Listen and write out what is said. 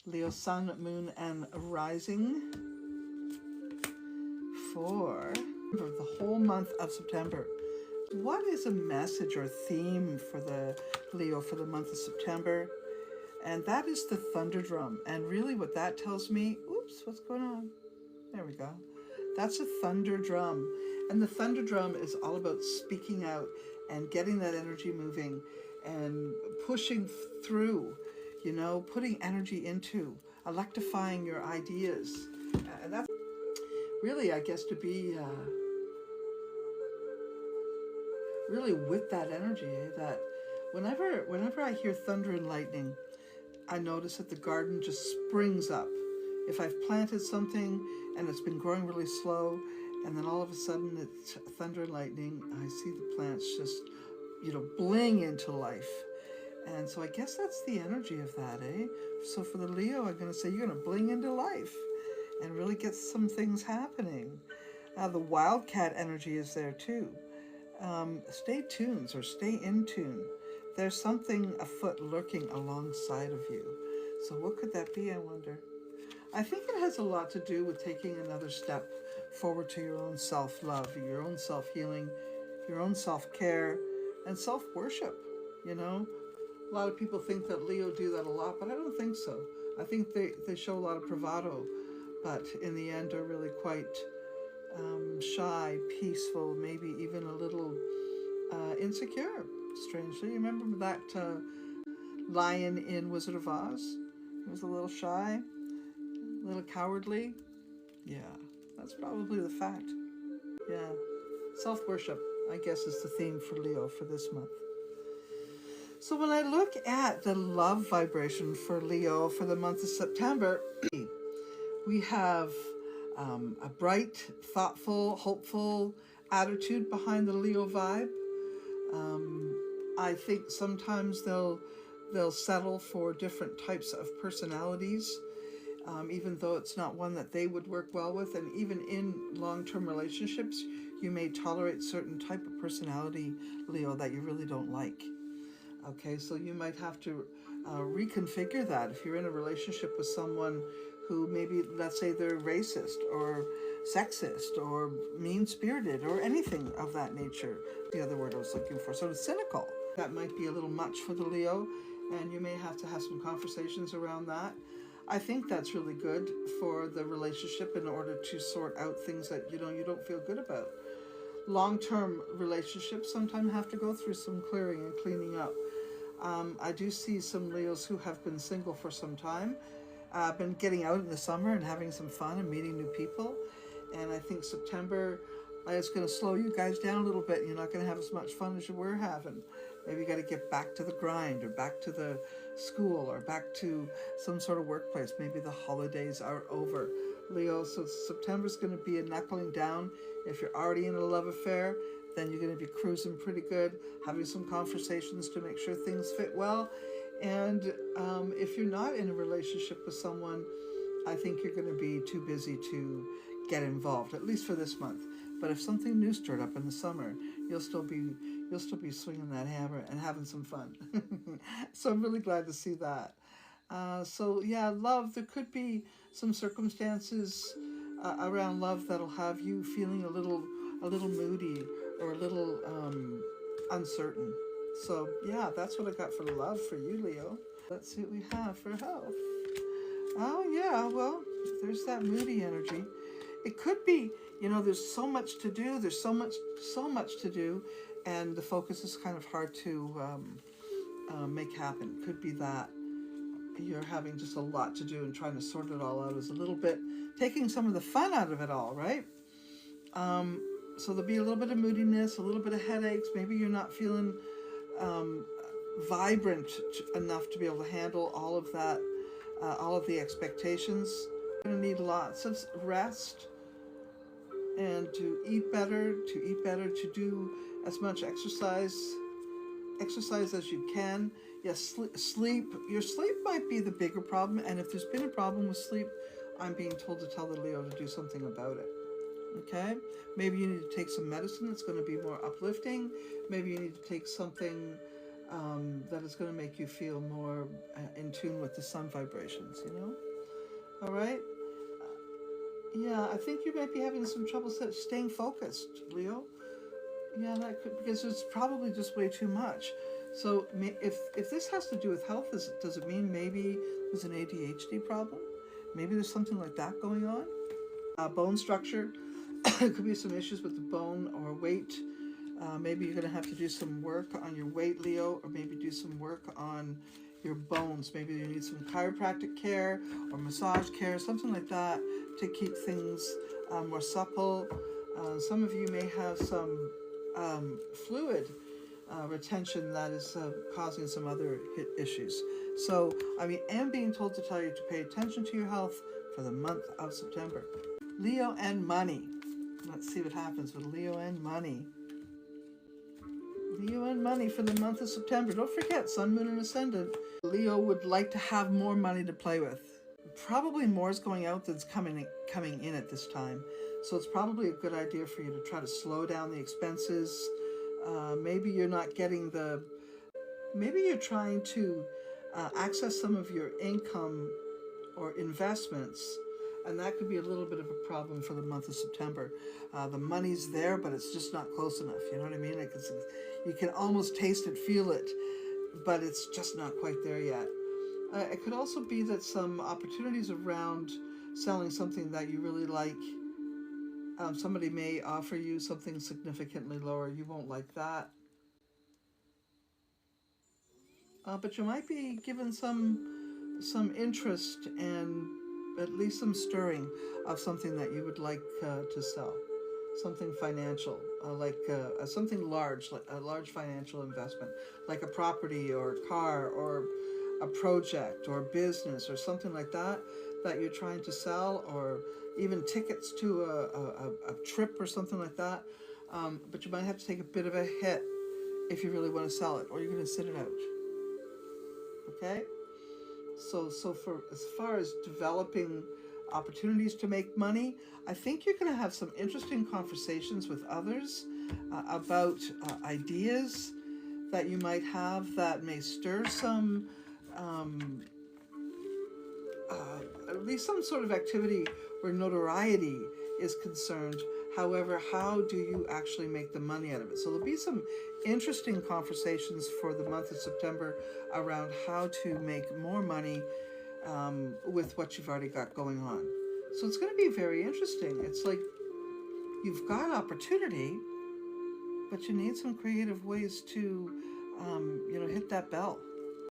Leo sun, moon, and rising for the whole month of September. What is a message or theme for the Leo for the month of September? And that is the thunder drum. And really what that tells me, oops, what's going on? There we go. That's a thunder drum. And the thunder drum is all about speaking out and getting that energy moving and pushing through, you know, putting energy into, electrifying your ideas. And that's really, I guess, to be really with that energy, that whenever I hear thunder and lightning, I notice that the garden just springs up. If I've planted something and it's been growing really slow, and then all of a sudden it's thunder and lightning, I see the plants just, you know, bling into life. And so I guess that's the energy of that, eh? So for the Leo, I'm going to say you're going to bling into life and really get some things happening. The wildcat energy is there too. Stay tuned or stay in tune. There's something afoot lurking alongside of you. So what could that be, I wonder? I think it has a lot to do with taking another step forward to your own self-love, your own self-healing, your own self-care, and self-worship, you know? A lot of people think that Leo do that a lot, but I don't think so. I think they show a lot of bravado, but in the end are really quite shy, peaceful, maybe even a little insecure, strangely. You remember that lion in Wizard of Oz? He was a little shy, a little cowardly. Yeah, that's probably the fact. Yeah, self-worship, I guess, is the theme for Leo for this month. So when I look at the love vibration for Leo for the month of September, we have a bright, thoughtful, hopeful attitude behind the Leo vibe. I think sometimes they'll settle for different types of personalities, even though it's not one that they would work well with. And even in long-term relationships, you may tolerate certain type of personality, Leo, that you really don't like. Okay, so you might have to reconfigure that if you're in a relationship with someone who maybe, let's say they're racist or sexist or mean-spirited or anything of that nature, the other word I was looking for, sort of cynical. That might be a little much for the Leo, and you may have to have some conversations around that. I think that's really good for the relationship in order to sort out things that, you know, you don't feel good about. Long-term relationships sometimes have to go through some clearing and cleaning up. I do see some Leos who have been single for some time, been getting out in the summer and having some fun and meeting new people. And I think September is going to slow you guys down a little bit. You're not going to have as much fun as you were having. Maybe you got to get back to the grind or back to the school or back to some sort of workplace. Maybe the holidays are over. Leo, so September's going to be a knuckling down. If you're already in a love affair, then you're going to be cruising pretty good, having some conversations to make sure things fit well. And if you're not in a relationship with someone, I think you're going to be too busy to get involved, at least for this month. But if something new stirred up in the summer, you'll still be swinging that hammer and having some fun. So I'm really glad to see that. So yeah, love, there could be some circumstances around love that'll have you feeling a little moody or a little uncertain. So yeah, that's what I got for love for you, Leo. Let's see what we have for health. Oh yeah, well, there's that moody energy. It could be, you know, there's so much to do. There's so much to do, and the focus is kind of hard to make happen. Could be that you're having just a lot to do and trying to sort it all out is a little bit taking some of the fun out of it all, right? So there'll be a little bit of moodiness, a little bit of headaches. Maybe you're not feeling vibrant enough to be able to handle all of that, all of the expectations. You're going to need lots of rest and to eat better, to do as much exercise as you can. Yes, sleep. Your sleep might be the bigger problem, and if there's been a problem with sleep, I'm being told to tell the Leo to do something about it. Okay? Maybe you need to take some medicine that's going to be more uplifting. Maybe you need to take something that is going to make you feel more in tune with the sun vibrations, you know? All right? Yeah, I think you might be having some trouble staying focused, Leo. Yeah, that could, because it's probably just way too much. So if this has to do with health, does it mean maybe there's an ADHD problem? Maybe there's something like that going on? Bone structure. It could be some issues with the bone or weight. Maybe you're going to have to do some work on your weight, Leo, or maybe do some work on your bones. Maybe you need some chiropractic care or massage care, something like that, to keep things more supple. Some of you may have some fluid retention that is causing some other issues. So, I am being told to tell you to pay attention to your health for the month of September. Leo and money. Let's see what happens with Leo and money. Leo and money for the month of September. Don't forget, Sun, Moon, and Ascendant. Leo would like to have more money to play with. Probably more is going out than's coming in at this time. So it's probably a good idea for you to try to slow down the expenses. Maybe you're not getting maybe you're trying to access some of your income or investments, and that could be a little bit of a problem for the month of September. The money's there, but it's just not close enough. You know what I mean? You can almost taste it, feel it, but it's just not quite there yet. It could also be that some opportunities around selling something that you really like, somebody may offer you something significantly lower. You won't like that. But you might be given some interest and at least some stirring of something that you would like to sell. Something financial, like something large, like a large financial investment, like a property or a car or a project or business or something like that you're trying to sell, or even tickets to a trip or something like that. But you might have to take a bit of a hit if you really want to sell it, or you're going to sit it out. Okay? So for as far as developing opportunities to make money, I think you're going to have some interesting conversations with others about ideas that you might have that may stir some, at least some sort of activity where notoriety is concerned. However, how do you actually make the money out of it? So there'll be some interesting conversations for the month of September around how to make more money with what you've already got going on. So it's going to be very interesting. It's like you've got opportunity, but you need some creative ways to, hit that bell.